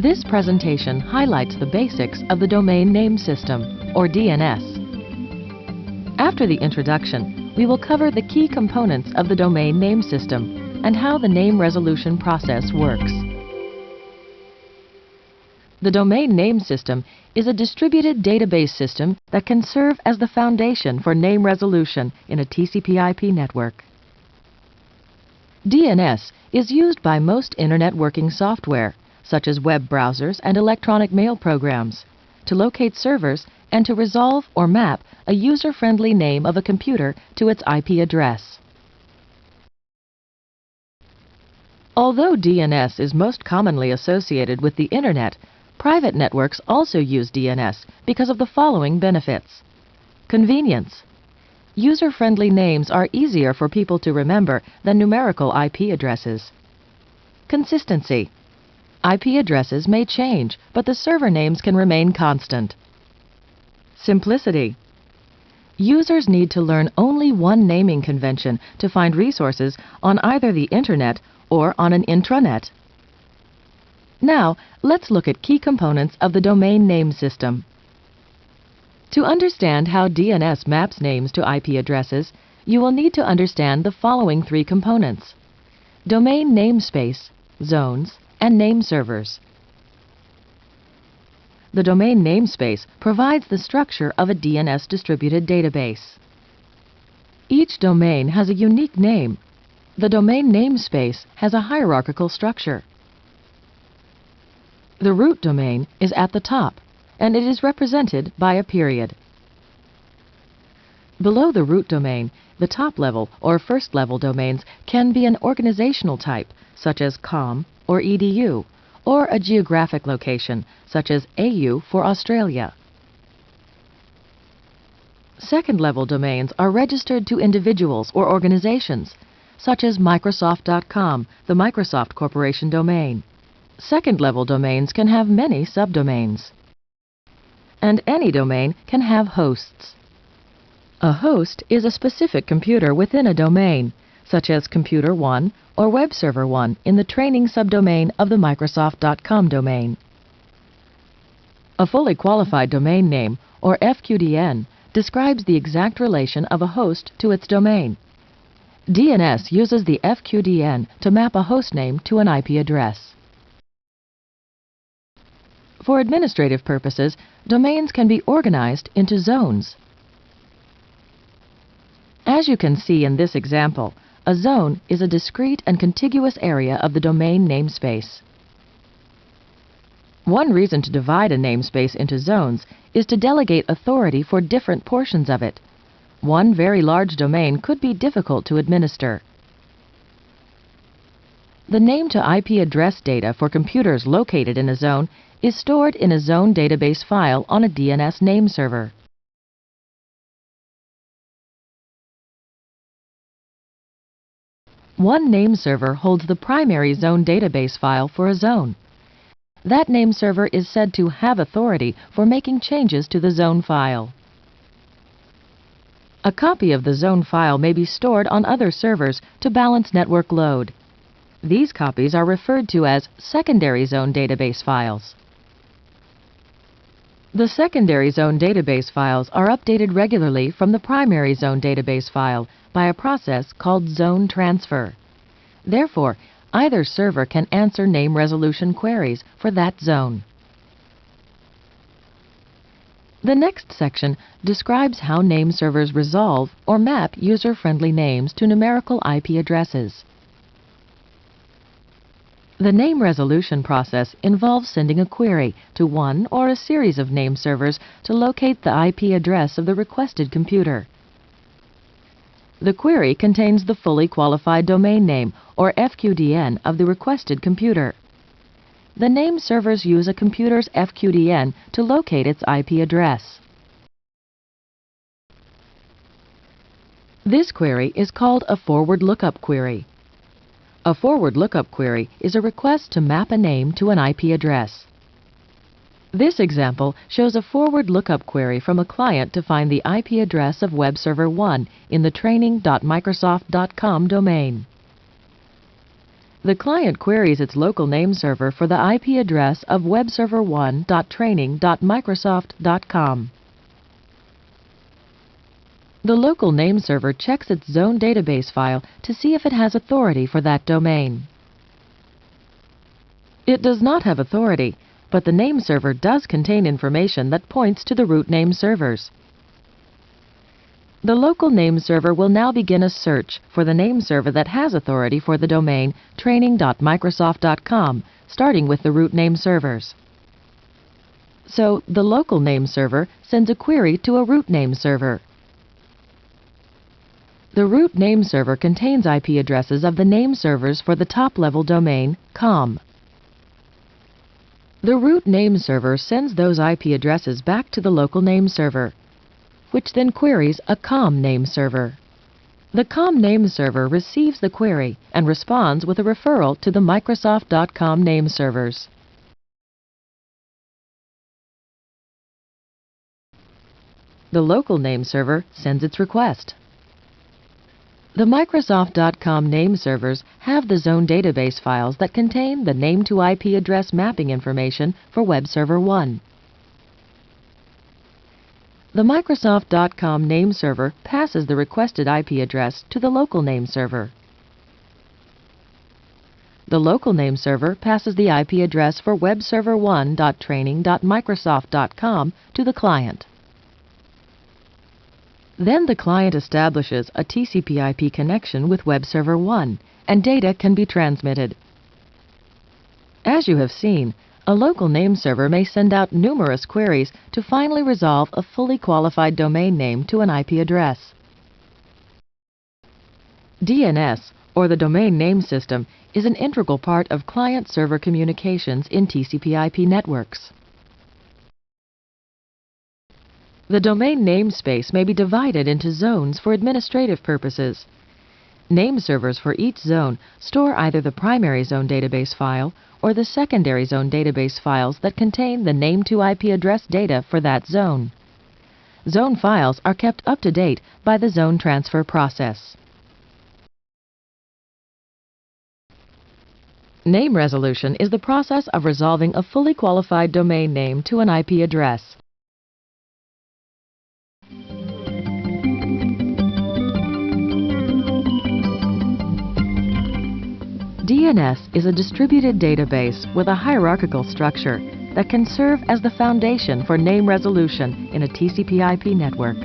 This presentation highlights the basics of the Domain Name System, or DNS. After the introduction, we will cover the key components of the Domain Name System and how the name resolution process works. The Domain Name System is a distributed database system that can serve as the foundation for name resolution in a TCP/IP network. DNS is used by most Internet working software, such as web browsers and electronic mail programs, to locate servers and to resolve or map a user-friendly name of a computer to its IP address. Although DNS is most commonly associated with the Internet, private networks also use DNS because of the following benefits. Convenience. User-friendly names are easier for people to remember than numerical IP addresses. Consistency. IP addresses may change, but the server names can remain constant. Simplicity. Users need to learn only one naming convention to find resources on either the Internet or on an intranet. Now, let's look at key components of the Domain Name System. To understand how DNS maps names to IP addresses, you will need to understand the following three components: domain namespace, zones, and name servers. The domain namespace provides the structure of a DNS distributed database. Each domain has a unique name. The domain namespace has a hierarchical structure. The root domain is at the top, and it is represented by a period. Below the root domain, the top-level or first-level domains can be an organizational type, such as COM or EDU, or a geographic location, such as AU for Australia. Second-level domains are registered to individuals or organizations, such as Microsoft.com, the Microsoft Corporation domain. Second-level domains can have many subdomains. And any domain can have hosts. A host is a specific computer within a domain, such as Computer 1 or Web Server 1 in the training subdomain of the Microsoft.com domain. A fully qualified domain name, or FQDN, describes the exact relation of a host to its domain. DNS uses the FQDN to map a host name to an IP address. For administrative purposes, domains can be organized into zones. As you can see in this example, a zone is a discrete and contiguous area of the domain namespace. One reason to divide a namespace into zones is to delegate authority for different portions of it. One very large domain could be difficult to administer. The name-to-IP address data for computers located in a zone is stored in a zone database file on a DNS name server. One name server holds the primary zone database file for a zone. That name server is said to have authority for making changes to the zone file. A copy of the zone file may be stored on other servers to balance network load. These copies are referred to as secondary zone database files. The secondary zone database files are updated regularly from the primary zone database file by a process called zone transfer. Therefore, either server can answer name resolution queries for that zone. The next section describes how name servers resolve or map user-friendly names to numerical IP addresses. The name resolution process involves sending a query to one or a series of name servers to locate the IP address of the requested computer. The query contains the fully qualified domain name, or FQDN, of the requested computer. The name servers use a computer's FQDN to locate its IP address. This query is called a forward lookup query. A forward lookup query is a request to map a name to an IP address. This example shows a forward lookup query from a client to find the IP address of Web Server 1 in the training.microsoft.com domain. The client queries its local name server for the IP address of webserver1.training.microsoft.com. The local name server checks its zone database file to see if it has authority for that domain. It does not have authority, but the name server does contain information that points to the root name servers. The local name server will now begin a search for the name server that has authority for the domain training.microsoft.com, starting with the root name servers. So, the local name server sends a query to a root name server. The root name server contains IP addresses of the name servers for the top-level domain, com. The root name server sends those IP addresses back to the local name server, which then queries a com name server. The com name server receives the query and responds with a referral to the Microsoft.com name servers. The local name server sends its request. The Microsoft.com name servers have the zone database files that contain the name-to-IP address mapping information for Web Server 1. The Microsoft.com name server passes the requested IP address to the local name server. The local name server passes the IP address for webserver1.training.microsoft.com to the client. Then the client establishes a TCP/IP connection with Web Server 1, and data can be transmitted. As you have seen, a local name server may send out numerous queries to finally resolve a fully qualified domain name to an IP address. DNS, or the Domain Name System, is an integral part of client-server communications in TCP/IP networks. The domain namespace may be divided into zones for administrative purposes. Name servers for each zone store either the primary zone database file or the secondary zone database files that contain the name-to-IP address data for that zone. Zone files are kept up to date by the zone transfer process. Name resolution is the process of resolving a fully qualified domain name to an IP address. DNS is a distributed database with a hierarchical structure that can serve as the foundation for name resolution in a TCP/IP network.